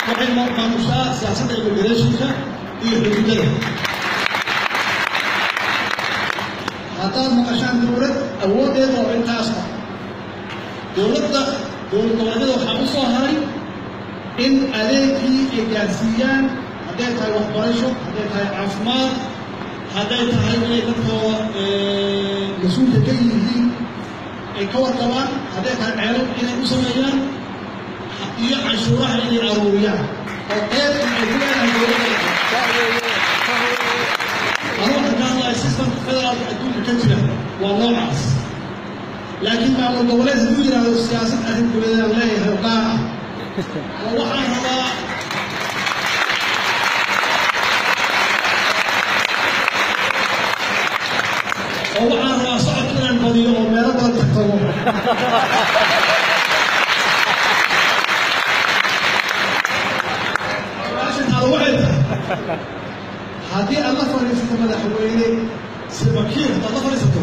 waxay maamushaa siyaasadda immigrationka iyo xuduudada haddaad maqashaan dowlad awoodeeda oo intaas ah dowlad goboleedyada waxaa u soo haray in adeegii ay gaarsiiyaan hadday tahay waxbarasho hadday tahay caafimaad hadday tahay inay dadkooda mas-uulka ka yihiin ay ka warqabaan hadday tahay ceelal inay u sameeyaan iyo canshuuraha inay aruuriyaan oo qeyb ay ku leedahay dowladda hadaan systemka federaalka adduunka ka jira waa noocaas laakiin maamul goboleed hadduu yidhaahdo siyaasad arrin dowladeed aan leeyahay oo gaar ah oo waxaan rabaa socodka inaan badiyo oo meelo badan tagtago maashantaada waxay tahay haddii aad la fadhiisato madaxweyne safakiir haddaad la fadhiisato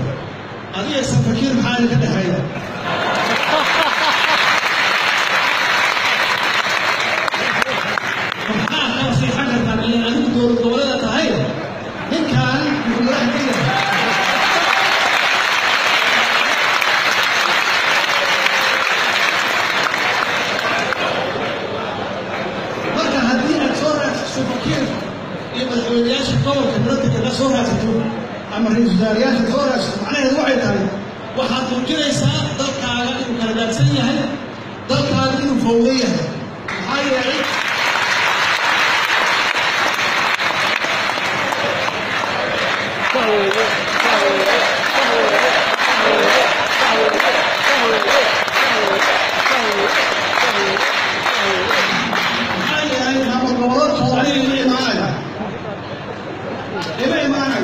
adiga safakiir maxaa idinka dhexeeya maxaa kala seexan kartaan in adigu dowlad goboleeda tahay ninkaan wuxuu madax ka yahay marka haddii aad soo raadsato safakiir iyo madaxweynayaasha gobolka muradinka la soo raadsato ama ra-iisul wasaarayaasha soo raadsato macnaheedu waxay tahay waxaad muujinaysaa dalkaaga inuu kala daadsan yahay dalkaaga inuu fowdo yahay maxaa yeelay maamul goboleedkooda aniga ima imaanaya